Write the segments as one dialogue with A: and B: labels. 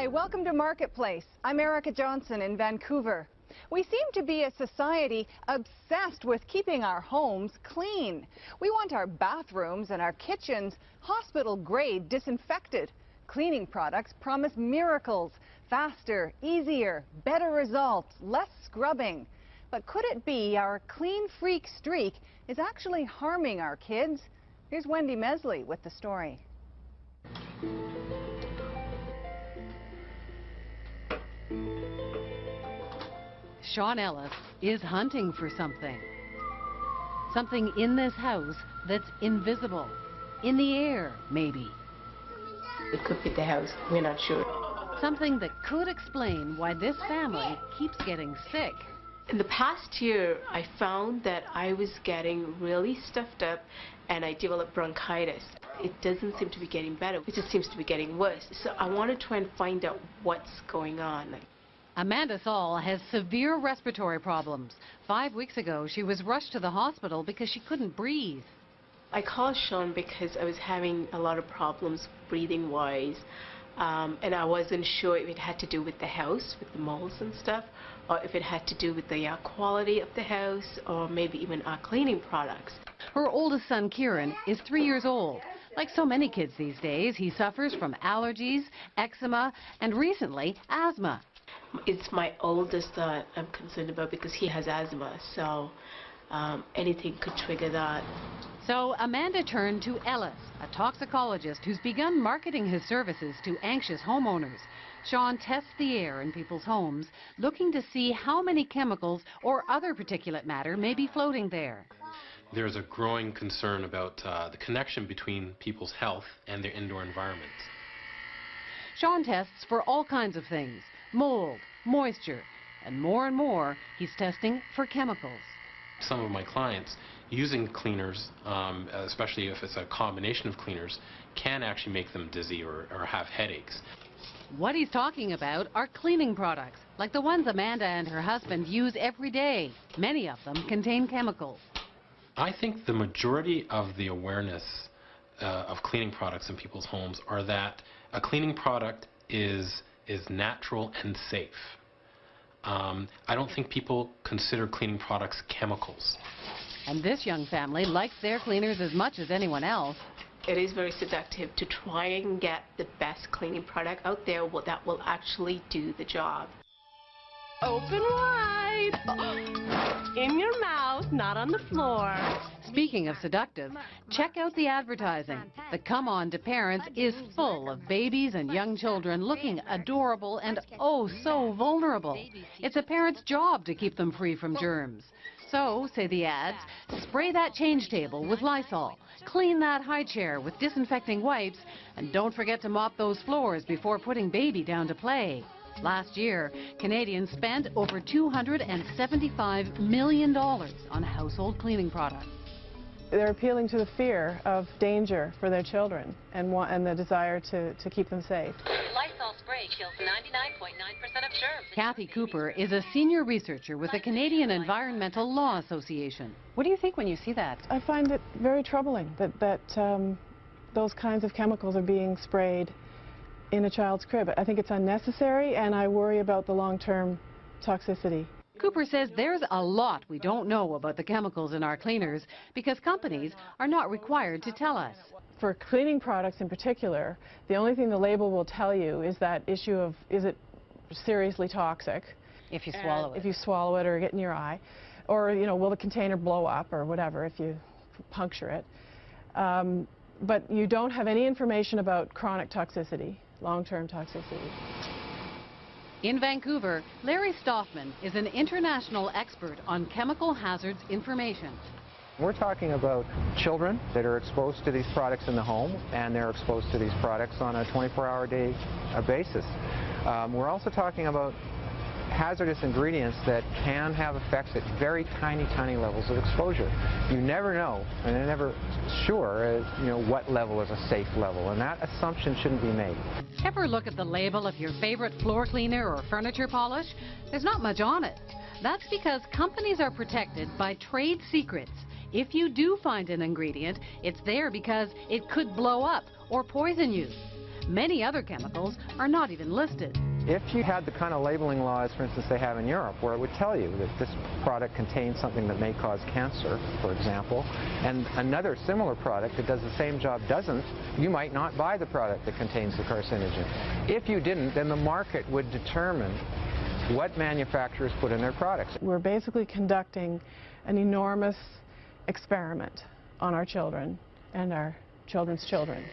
A: welcome to Marketplace. I'm Erica Johnson in Vancouver. We seem to be a society obsessed with keeping our homes clean. We want our bathrooms and our kitchens hospital-grade disinfected. Cleaning products promise miracles, faster, easier, better results, less scrubbing. But could it be our clean freak streak is actually harming our kids? Here's Wendy Mesley with the story.
B: Sean Ellis is hunting for something. Something in this house that's invisible. In the air, maybe.
C: It could be the house, we're not sure.
B: Something that could explain why this family keeps getting sick.
C: In the past year, I found that I was getting really stuffed up and I developed bronchitis. It doesn't seem to be getting better, it just seems to be getting worse. So I want to try and find out what's going on.
B: Amanda Saul has severe respiratory problems. 5 weeks ago, she was rushed to the hospital because she couldn't breathe.
C: I called Sean because I was having a lot of problems breathing-wise, and I wasn't sure if it had to do with the house, with the molds and stuff, or if it had to do with the air quality of the house, or maybe even our cleaning products.
B: Her oldest son, Kieran, is 3 years old. Like so many kids these days, he suffers from allergies, eczema, and recently, asthma.
C: It's my oldest that I'm concerned about because he has asthma, so anything could trigger that.
B: So Amanda turned to Ellis, a toxicologist who's begun marketing his services to anxious homeowners. Sean tests the air in people's homes, looking to see how many chemicals or other particulate matter may be floating there.
D: There's a growing concern about the connection between people's health and their indoor environments.
B: Sean tests for all kinds of things: mold, moisture, and more, he's testing for chemicals.
D: Some of my clients using cleaners, especially if it's a combination of cleaners, can actually make them dizzy or have headaches.
B: What he's talking about are cleaning products, like the ones Amanda and her husband use every day. Many of them contain chemicals.
D: I think the majority of the awareness of cleaning products in people's homes are that a cleaning product is natural and safe. I don't think people consider cleaning products chemicals.
B: And this young family likes their cleaners as much as anyone else.
C: It is very seductive to try and get the best cleaning product out there that will actually do the job.
E: Open wide. In your mouth, not on the floor.
B: Speaking of seductive, check out the advertising. The Come On to Parents is full of babies and young children looking adorable and oh so vulnerable. It's a parent's job to keep them free from germs. So, say the ads, spray that change table with Lysol, clean that high chair with disinfecting wipes, and don't forget to mop those floors before putting baby down to play. Last year, Canadians spent over $275 million on household cleaning products.
F: They're appealing to the fear of danger for their children and the desire to keep them safe.
G: Lysol spray kills 99.9% of germs.
B: Kathy Cooper is a senior researcher with the Canadian Environmental Law Association. What do you think when you see that?
F: I find it very troubling that those kinds of chemicals are being sprayed in a child's crib. I think it's unnecessary, and I worry about the long-term toxicity.
B: Cooper says there's a lot we don't know about the chemicals in our cleaners because companies are not required to tell us.
F: For cleaning products in particular, the only thing the label will tell you is that issue of, is it seriously toxic?
B: If you swallow it.
F: If you swallow it or get in your eye. Or, you know, will the container blow up or whatever if you puncture it. But you don't have any information about chronic toxicity, long-term toxicity.
B: In Vancouver, Larry Stoffman is an international expert on chemical hazards information.
H: We're talking about children that are exposed to these products in the home, and they're exposed to these products on a 24-hour-a-day basis. We're also talking about hazardous ingredients that can have effects at very tiny levels of exposure. You never know, and you're never sure, what level is a safe level, and that assumption shouldn't be made.
B: Ever look at the label of your favorite floor cleaner or furniture polish? There's not much on it. That's because companies are protected by trade secrets. If you do find an ingredient, it's there because it could blow up or poison you. Many other chemicals are not even listed.
H: If you had the kind of labeling laws, for instance, they have in Europe, where it would tell you that this product contains something that may cause cancer, for example, and another similar product that does the same job doesn't, you might not buy the product that contains the carcinogen. If you didn't, then the market would determine what manufacturers put in their products.
F: We're basically conducting an enormous experiment on our children and our children's children.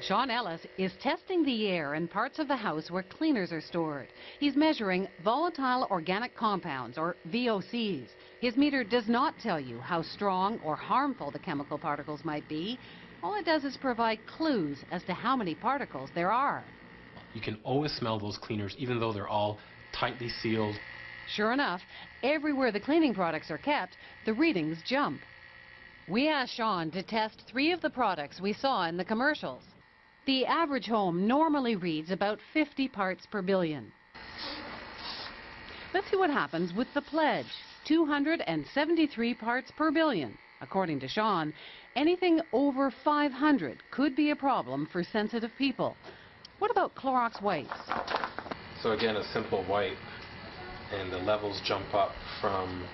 B: Sean Ellis is testing the air in parts of the house where cleaners are stored. He's measuring volatile organic compounds, or VOCs. His meter does not tell you how strong or harmful the chemical particles might be. All it does is provide clues as to how many particles there are.
D: You can always smell those cleaners even though they're all tightly sealed.
B: Sure enough, everywhere the cleaning products are kept, the readings jump. We asked Sean to test 3 of the products we saw in the commercials. The average home normally reads about 50 parts per billion. Let's see what happens with the pledge, 273 parts per billion. According to Sean, anything over 500 could be a problem for sensitive people. What about Clorox wipes?
D: So again, a simple wipe, and the levels jump up from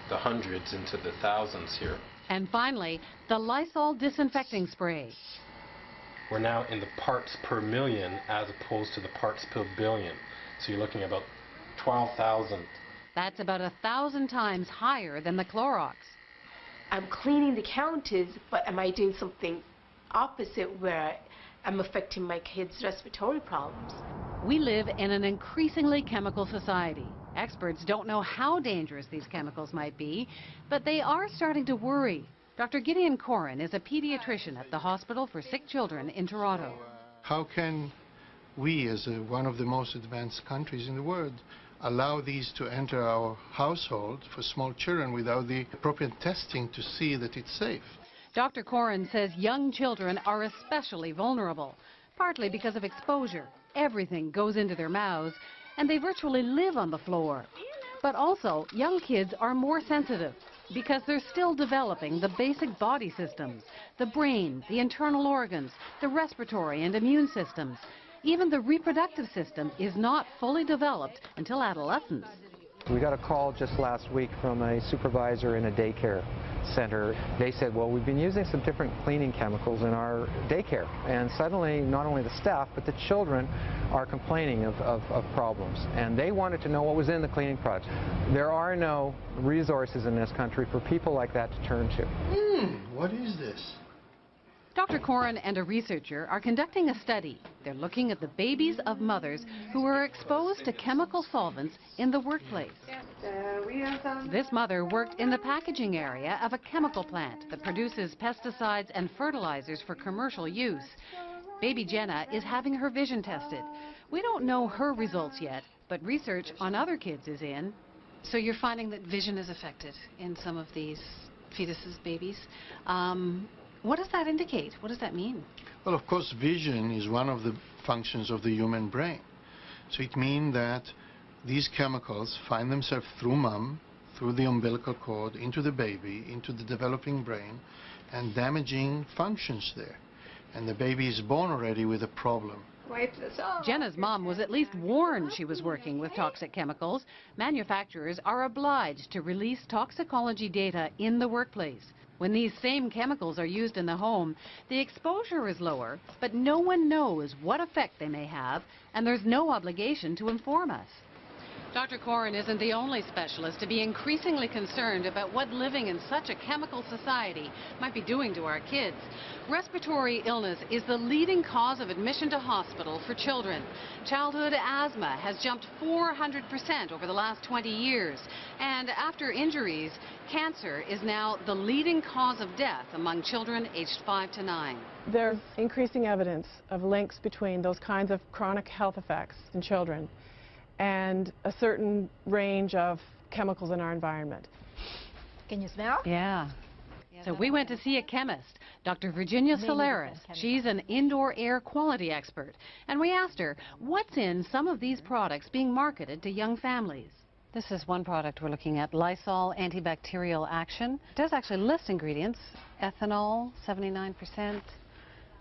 D: the hundreds into the thousands here.
B: And finally, the Lysol disinfecting spray.
D: We're now in the parts per million as opposed to the parts per billion. So you're looking at about 12,000.
B: That's about 1,000 times higher than the Clorox.
C: I'm cleaning the counters, but am I doing something opposite where I'm affecting my kids' respiratory problems?
B: We live in an increasingly chemical society. Experts don't know how dangerous these chemicals might be, but they are starting to worry. Dr. Gideon Corin is a pediatrician at the Hospital for Sick Children in Toronto.
I: How can we, as one of the most advanced countries in the world, allow these to enter our household for small children without the appropriate testing to see that it's safe?
B: Dr. Corin says young children are especially vulnerable, partly because of exposure. Everything goes into their mouths, and they virtually live on the floor. But also, young kids are more sensitive because they're still developing the basic body systems, the brain, the internal organs, the respiratory and immune systems. Even the reproductive system is not fully developed until adolescence.
H: We got a call just last week from a supervisor in a daycare center. They said, well, we've been using some different cleaning chemicals in our daycare, and suddenly not only the staff but the children are complaining of problems, and they wanted to know what was in the cleaning products. There are no resources in this country for people like that to turn to.
I: What is this?
B: Dr. Corin and a researcher are conducting a study. They're looking at the babies of mothers who were exposed to chemical solvents in the workplace. This mother worked in the packaging area of a chemical plant that produces pesticides and fertilizers for commercial use. Baby Jenna is having her vision tested. We don't know her results yet, but research on other kids is in.
J: So you're finding that vision is affected in some of these fetuses, babies. What does that indicate? What does that mean?
I: Well, of course, vision is one of the functions of the human brain. So it means that these chemicals find themselves through mom, through the umbilical cord, into the baby, into the developing brain, and damaging functions there. And the baby is born already with a problem.
B: Jenna's mom was at least warned she was working with toxic chemicals. Manufacturers are obliged to release toxicology data in the workplace. When these same chemicals are used in the home, the exposure is lower, but no one knows what effect they may have, and there's no obligation to inform us. Dr. Corin isn't the only specialist to be increasingly concerned about what living in such a chemical society might be doing to our kids. Respiratory illness is the leading cause of admission to hospital for children. Childhood asthma has jumped 400% over the last 20 years. And after injuries, cancer is now the leading cause of death among children aged 5 to 9.
F: There's increasing evidence of links between those kinds of chronic health effects in children and a certain range of chemicals in our environment.
A: Can you smell?
B: Yeah. So we went to see a chemist, Dr. Virginia Solaris. She's an indoor air quality expert. And we asked her, what's in some of these products being marketed to young families?
J: This is one product we're looking at, Lysol antibacterial action. It does actually list ingredients, ethanol, 79%,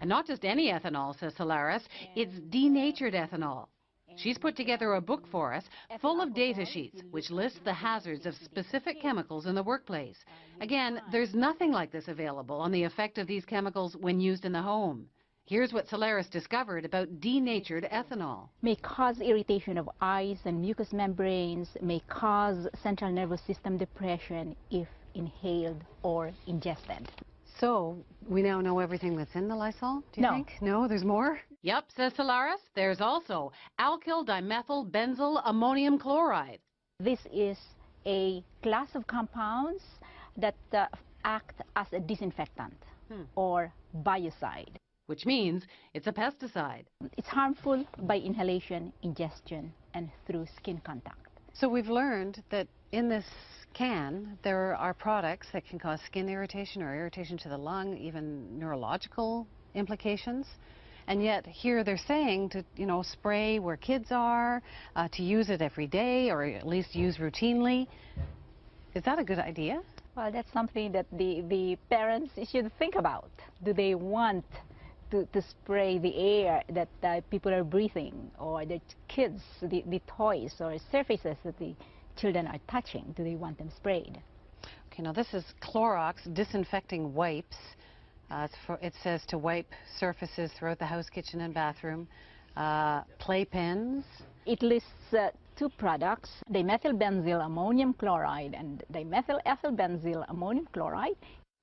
B: And not just any ethanol, says Solaris, it's denatured ethanol. She's put together a book for us full of data sheets which lists the hazards of specific chemicals in the workplace. Again, there's nothing like this available on the effect of these chemicals when used in the home. Here's what Solaris discovered about denatured ethanol.
K: May cause irritation of eyes and mucous membranes, may cause central nervous system depression if inhaled or ingested.
B: So, we now know everything that's in the Lysol, do you think? No, there's more? Yep, says Solaris. There's also alkyl dimethyl benzyl ammonium chloride.
K: This is a class of compounds that act as a disinfectant or biocide.
B: Which means it's a pesticide.
K: It's harmful by inhalation, ingestion, and through skin contact.
B: So we've learned that in this can, there are products that can cause skin irritation or irritation to the lung, even neurological implications. And yet here they're saying to, spray where kids are, to use it every day or at least use routinely. Is that a good idea?
K: Well, that's something that the parents should think about. Do they want to spray the air that people are breathing, or the kids, the toys or surfaces that the children are touching? Do they want them sprayed?
B: Okay, now this is Clorox disinfecting wipes. It says to wipe surfaces throughout the house, kitchen and bathroom. Playpens.
K: It lists two products, dimethylbenzyl ammonium chloride and dimethylethylbenzyl ammonium chloride.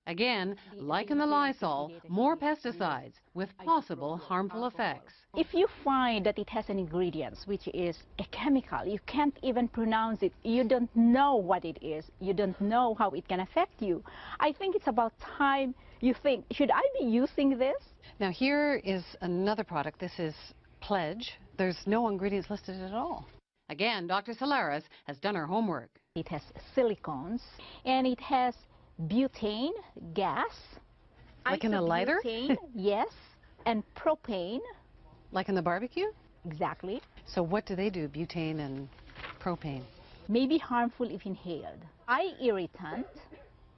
B: Again, like in the Lysol, more pesticides with possible harmful effects.
K: If you find that it has an ingredient which is a chemical, you can't even pronounce it, you don't know what it is, you don't know how it can affect you, I think it's about time you think, should I be using this?
B: Now here is another product. This is Pledge. There's no ingredients listed at all. Again, Dr. Solaris has done her homework.
K: It has silicones and it has butane gas.
B: Like in a lighter?
K: Butane, yes, and propane.
B: Like in the barbecue?
K: Exactly.
B: So what do they do, butane and propane?
K: May be harmful if inhaled. Eye irritant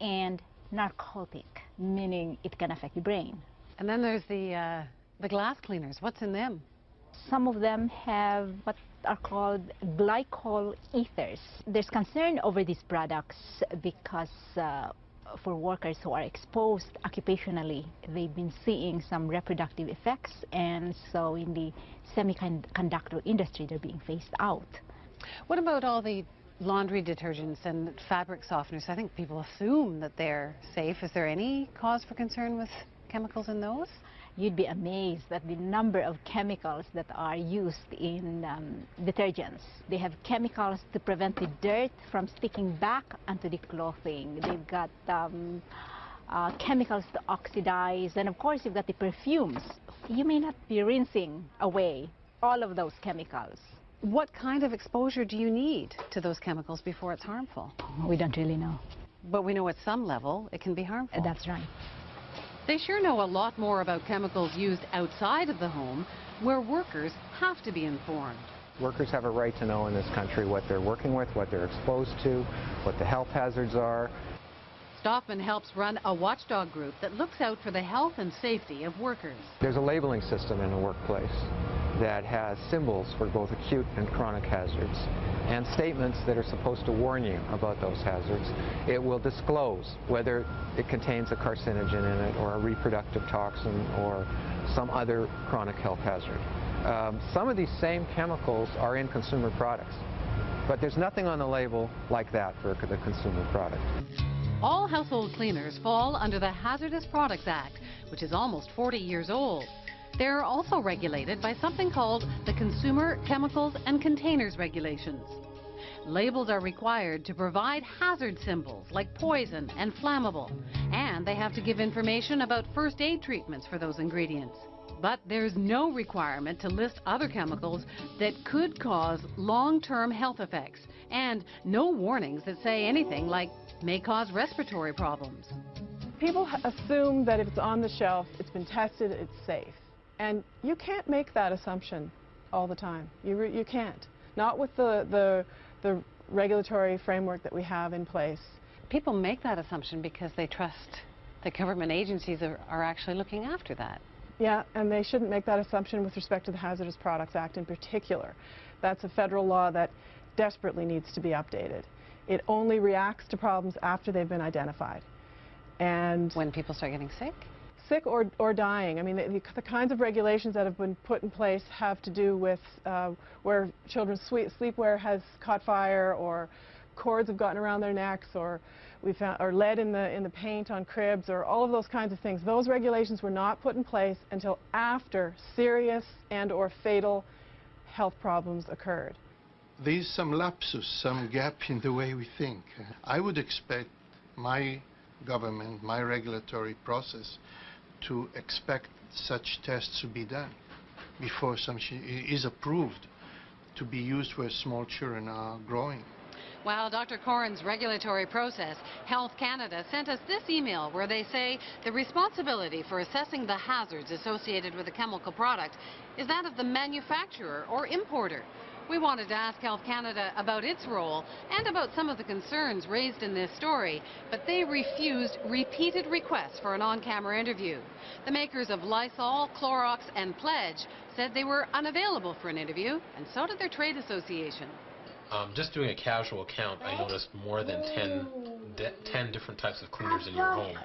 K: and narcotic, meaning it can affect the brain.
B: And then there's the glass cleaners. What's in them?
K: Some of them have what are called glycol ethers. There's concern over these products because for workers who are exposed occupationally, they've been seeing some reproductive effects, and so in the semiconductor industry, they're being phased out.
B: What about all the laundry detergents and fabric softeners? I think people assume that they're safe. Is there any cause for concern with chemicals in those?
K: You'd be amazed at the number of chemicals that are used in detergents. They have chemicals to prevent the dirt from sticking back onto the clothing. They've got chemicals to oxidize, and of course you've got the perfumes. You may not be rinsing away all of those chemicals.
B: What kind of exposure do you need to those chemicals before it's harmful?
K: We don't really know.
B: But we know at some level it can be harmful.
K: That's right.
B: They sure know a lot more about chemicals used outside of the home, where workers have to be informed.
H: Workers have a right to know in this country what they're working with, what they're exposed to, what the health hazards are.
B: Stoffman helps run a watchdog group that looks out for the health and safety of workers.
H: There's a labeling system in the workplace that has symbols for both acute and chronic hazards and statements that are supposed to warn you about those hazards. It will disclose whether it contains a carcinogen in it or a reproductive toxin or some other chronic health hazard. Some of these same chemicals are in consumer products, but there's nothing on the label like that for the consumer product.
B: All household cleaners fall under the Hazardous Products Act, which is almost 40 years old. They're also regulated by something called the Consumer Chemicals and Containers Regulations. Labels are required to provide hazard symbols like poison and flammable, and they have to give information about first aid treatments for those ingredients. But there's no requirement to list other chemicals that could cause long-term health effects, and no warnings that say anything like may cause respiratory problems.
F: People assume that if it's on the shelf, it's been tested, it's safe. And you can't make that assumption all the time. You can't. Not with the regulatory framework that we have in place.
B: People make that assumption because they trust the government agencies are actually looking after that.
F: Yeah, and they shouldn't make that assumption with respect to the Hazardous Products Act in particular. That's a federal law that desperately needs to be updated. It only reacts to problems after they've been identified. And
B: when people start getting sick?
F: Sick or dying. I mean, the kinds of regulations that have been put in place have to do with where children's sleepwear has caught fire, or cords have gotten around their necks, or we found or lead in the paint on cribs, or all of those kinds of things. Those regulations were not put in place until after serious and/or fatal health problems occurred.
I: There's some lapsus, some gap in the way we think. I would expect my government, my regulatory process, to expect such tests to be done before something is approved to be used where small children are growing.
B: While Dr. Corin's regulatory process, Health Canada sent us this email where they say the responsibility for assessing the hazards associated with a chemical product is that of the manufacturer or importer. We wanted to ask Health Canada about its role and about some of the concerns raised in this story, but they refused repeated requests for an on-camera interview. The makers of Lysol, Clorox and Pledge said they were unavailable for an interview, and so did their trade association.
D: Just doing a casual count, I noticed more than 10 different types of cleaners in your home.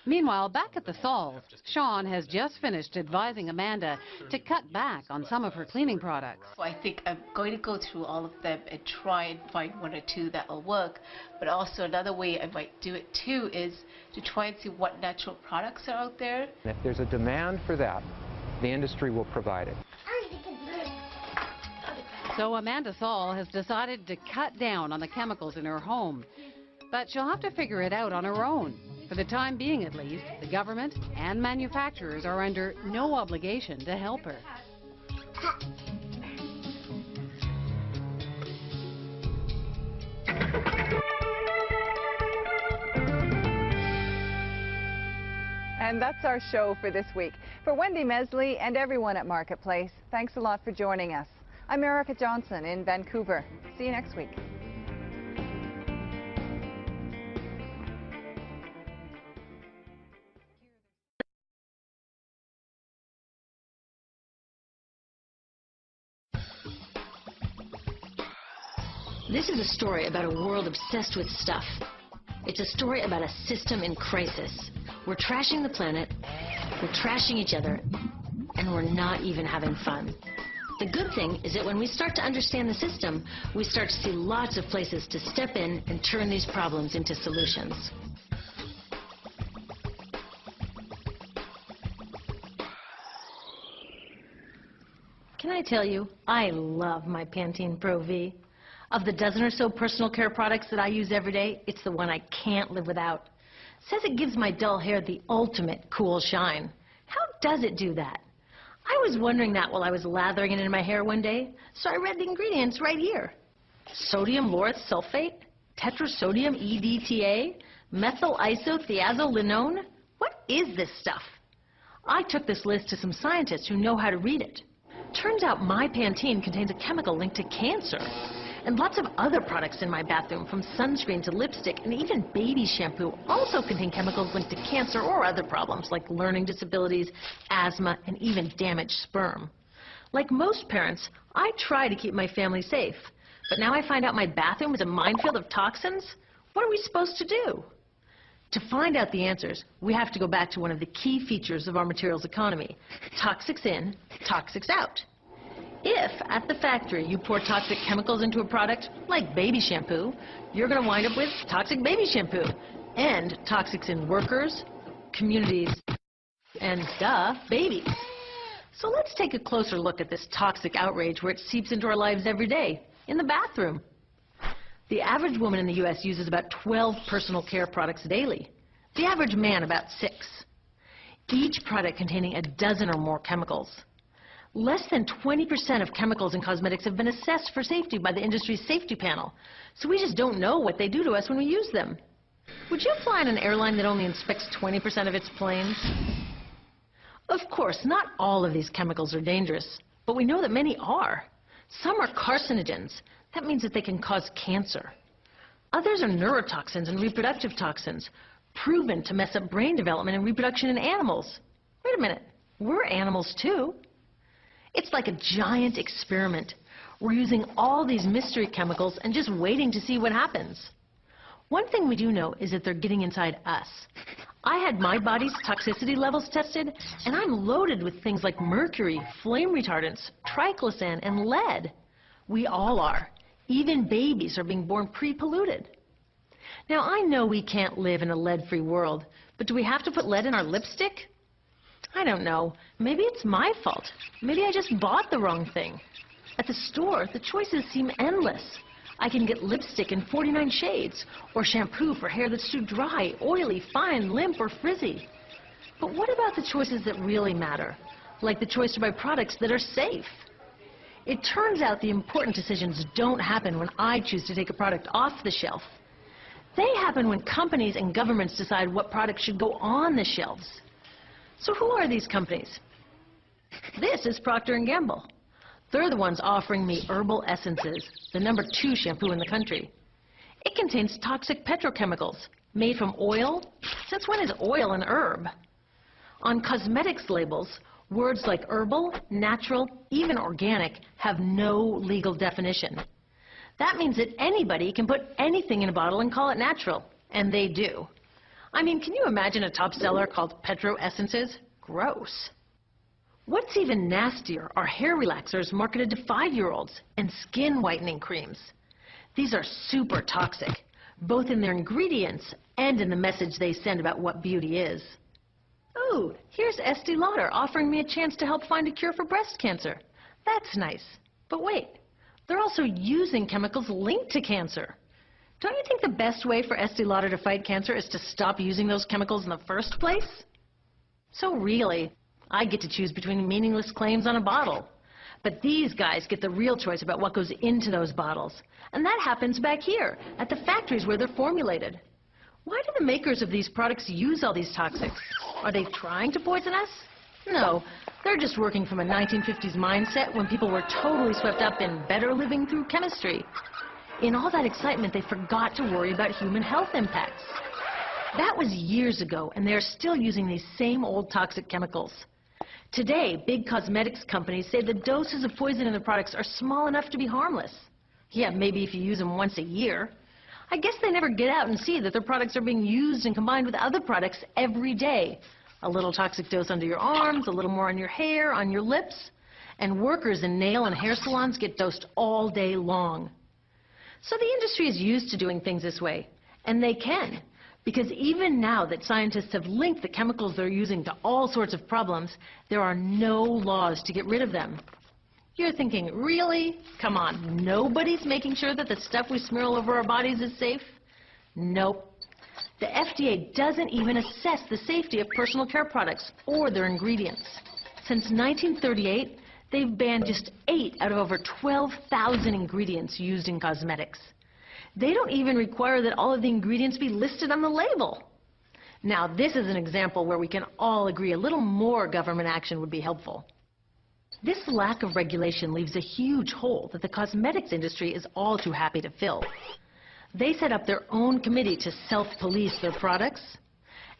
B: Meanwhile, back at the Sols, Sean has just finished advising Amanda to cut back on some of her cleaning products.
C: I think I'm going to go through all of them and try and find one or two that will work. But also another way I might do it too is to try and see what natural products are out there.
H: If there's a demand for that, the industry will provide it.
B: So Amanda Sol has decided to cut down on the chemicals in her home. But she'll have to figure it out on her own. For the time being, at least, the government and manufacturers are under no obligation to help her.
A: And that's our show for this week. For Wendy Mesley and everyone at Marketplace, thanks a lot for joining us. I'm Erica Johnson in Vancouver. See you next week.
L: This is a story about a world obsessed with stuff. It's a story about a system in crisis. We're trashing the planet, we're trashing each other, and we're not even having fun. The good thing is that when we start to understand the system, we start to see lots of places to step in and turn these problems into solutions. Can I tell you, I love my Pantene Pro V. Of the dozen or so personal care products that I use every day, it's the one I can't live without. It says it gives my dull hair the ultimate cool shine. How does it do that? I was wondering that while I was lathering it in my hair one day, so I read the ingredients right here. Sodium lauryl sulfate, tetrasodium EDTA, methyl isothiazolinone. What is this stuff? I took this list to some scientists who know how to read it. Turns out my Pantene contains a chemical linked to cancer. And lots of other products in my bathroom, from sunscreen to lipstick and even baby shampoo, also contain chemicals linked to cancer or other problems like learning disabilities, asthma, and even damaged sperm. Like most parents, I try to keep my family safe. But now I find out my bathroom is a minefield of toxins? What are we supposed to do? To find out the answers, we have to go back to one of the key features of our materials economy: toxics in, toxics out. If, at the factory, you pour toxic chemicals into a product, like baby shampoo, you're going to wind up with toxic baby shampoo, and toxics in workers, communities, and, babies. So let's take a closer look at this toxic outrage where it seeps into our lives every day, in the bathroom. The average woman in the U.S. uses about 12 personal care products daily. The average man about 6. Each product containing a dozen or more chemicals. Less than 20% of chemicals in cosmetics have been assessed for safety by the industry's safety panel, so we just don't know what they do to us when we use them. Would you fly on an airline that only inspects 20% of its planes? Of course, not all of these chemicals are dangerous, but we know that many are. Some are carcinogens. That means that they can cause cancer. Others are neurotoxins and reproductive toxins, proven to mess up brain development and reproduction in animals. Wait a minute. We're animals too. It's like a giant experiment. We're using all these mystery chemicals and just waiting to see what happens. One thing we do know is that they're getting inside us. I had my body's toxicity levels tested, and I'm loaded with things like mercury, flame retardants, triclosan, and lead. We all are. Even babies are being born pre-polluted. Now, I know we can't live in a lead-free world, but do we have to put lead in our lipstick? I don't know. Maybe it's my fault. Maybe I just bought the wrong thing. At the store, the choices seem endless. I can get lipstick in 49 shades, or shampoo for hair that's too dry, oily, fine, limp, or frizzy. But what about the choices that really matter, like the choice to buy products that are safe? It turns out the important decisions don't happen when I choose to take a product off the shelf. They happen when companies and governments decide what products should go on the shelves. So who are these companies? This is Procter & Gamble. They're the ones offering me Herbal Essences, the #2 shampoo in the country. It contains toxic petrochemicals made from oil. Since when is oil an herb? On cosmetics labels, words like herbal, natural, even organic have no legal definition. That means that anybody can put anything in a bottle and call it natural, and they do. I mean, can you imagine a top seller called Petro Essences? Gross. What's even nastier are hair relaxers marketed to 5-year-olds and skin whitening creams. These are super toxic, both in their ingredients and in the message they send about what beauty is. Oh, here's Estee Lauder offering me a chance to help find a cure for breast cancer. That's nice. But wait, they're also using chemicals linked to cancer. Don't you think the best way for Estee Lauder to fight cancer is to stop using those chemicals in the first place? So really, I get to choose between meaningless claims on a bottle. But these guys get the real choice about what goes into those bottles. And that happens back here, at the factories where they're formulated. Why do the makers of these products use all these toxics? Are they trying to poison us? No, they're just working from a 1950s mindset when people were totally swept up in better living through chemistry. In all that excitement, they forgot to worry about human health impacts. That was years ago, and they're still using these same old toxic chemicals. Today, big cosmetics companies say the doses of poison in their products are small enough to be harmless. Yeah, maybe if you use them once a year. I guess they never get out and see that their products are being used and combined with other products every day. A little toxic dose under your arms, a little more on your hair, on your lips. And workers in nail and hair salons get dosed all day long. So the industry is used to doing things this way. And they can. Because even now that scientists have linked the chemicals they're using to all sorts of problems, there are no laws to get rid of them. You're thinking, really? Come on, nobody's making sure that the stuff we smear all over our bodies is safe? Nope. The FDA doesn't even assess the safety of personal care products or their ingredients. Since 1938, they've banned just 8 out of over 12,000 ingredients used in cosmetics. They don't even require that all of the ingredients be listed on the label. Now, this is an example where we can all agree a little more government action would be helpful. This lack of regulation leaves a huge hole that the cosmetics industry is all too happy to fill. They set up their own committee to self-police their products,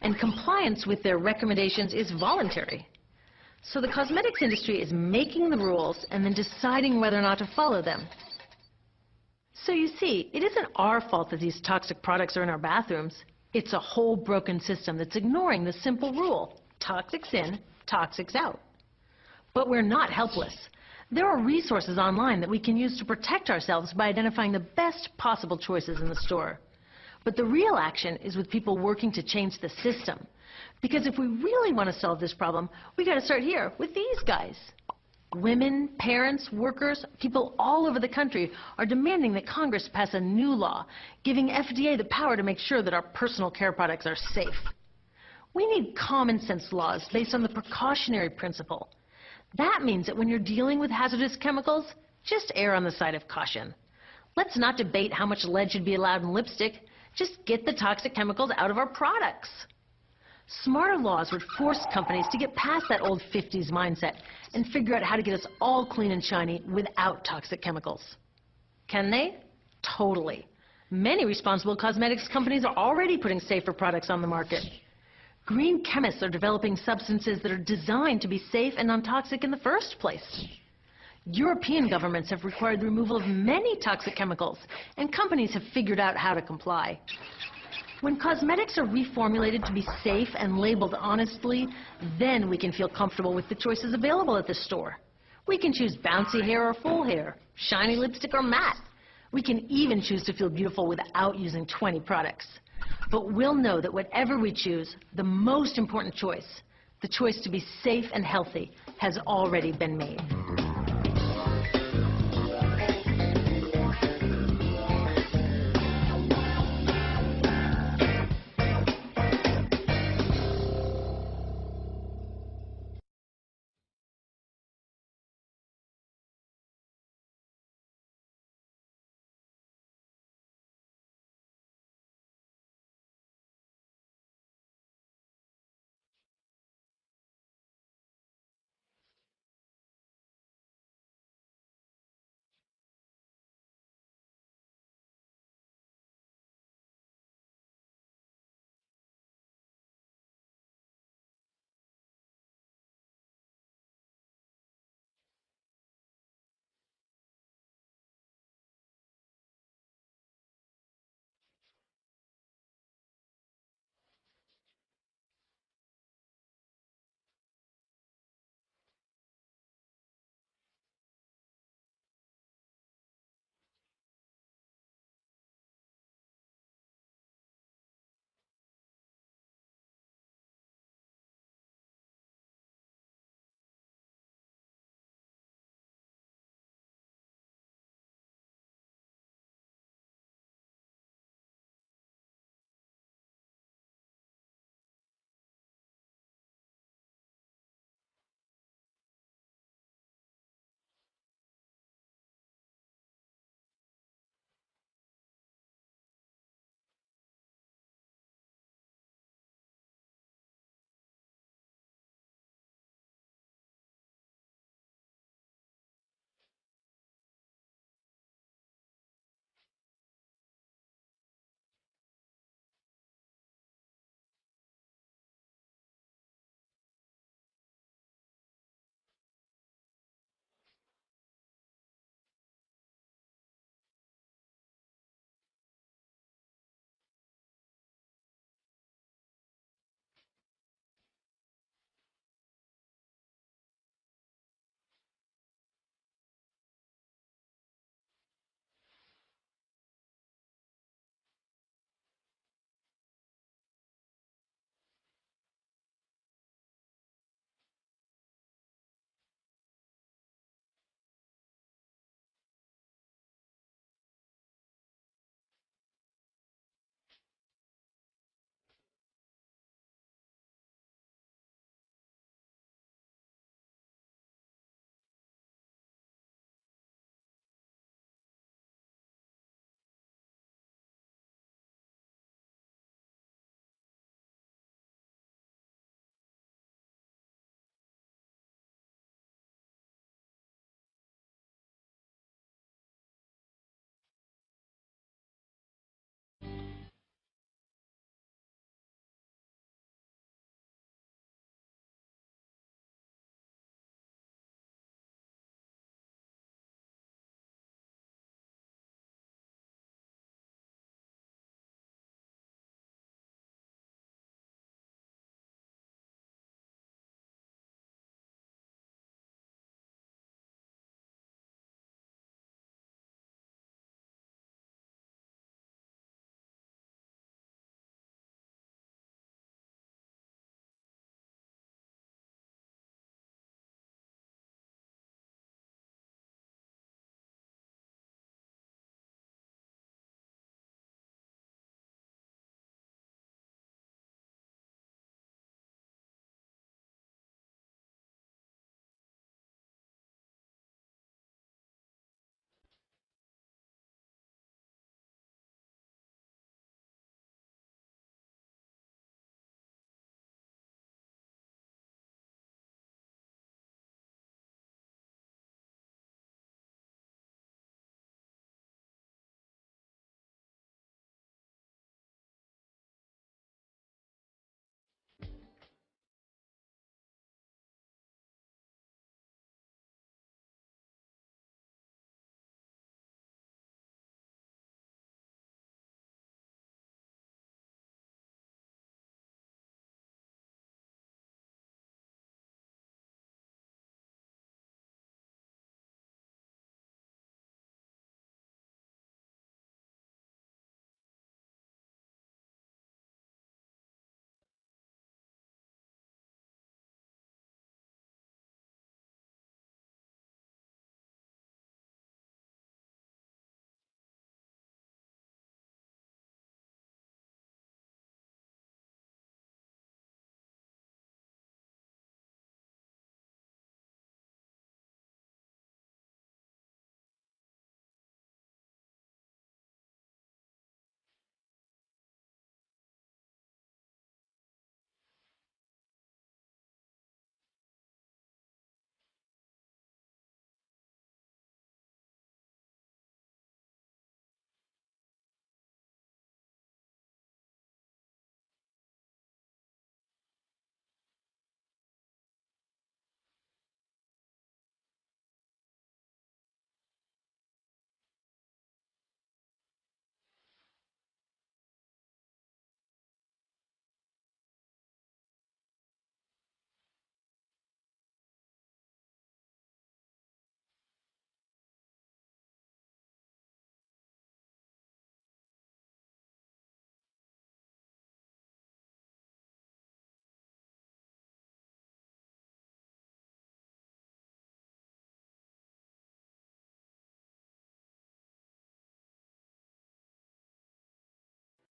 L: and compliance with their recommendations is voluntary. So the cosmetics industry is making the rules and then deciding whether or not to follow them. So you see, it isn't our fault that these toxic products are in our bathrooms. It's a whole broken system that's ignoring the simple rule: toxics in, toxics out. But we're not helpless. There are resources online that we can use to protect ourselves by identifying the best possible choices in the store. But the real action is with people working to change the system. Because if we really want to solve this problem, we got to start here with these guys. Women, parents, workers, people all over the country are demanding that Congress pass a new law, giving FDA the power to make sure that our personal care products are safe. We need common sense laws based on the precautionary principle. That means that when you're dealing with hazardous chemicals, just err on the side of caution. Let's not debate how much lead should be allowed in lipstick. Just get the toxic chemicals out of our products. Smarter laws would force companies to get past that old 50s mindset and figure out how to get us all clean and shiny without toxic chemicals. Can they? Totally. Many responsible cosmetics companies are already putting safer products on the market. Green chemists are developing substances that are designed to be safe and non-toxic in the first place. European governments have required the removal of many toxic chemicals, and companies have figured out how to comply. When cosmetics are reformulated to be safe and labeled honestly, then we can feel comfortable with the choices available at the store. We can choose bouncy hair or full hair, shiny lipstick or matte. We can even choose to feel beautiful without using 20 products. But we'll know that whatever we choose, the most important choice, the choice to be safe and healthy, has already been made.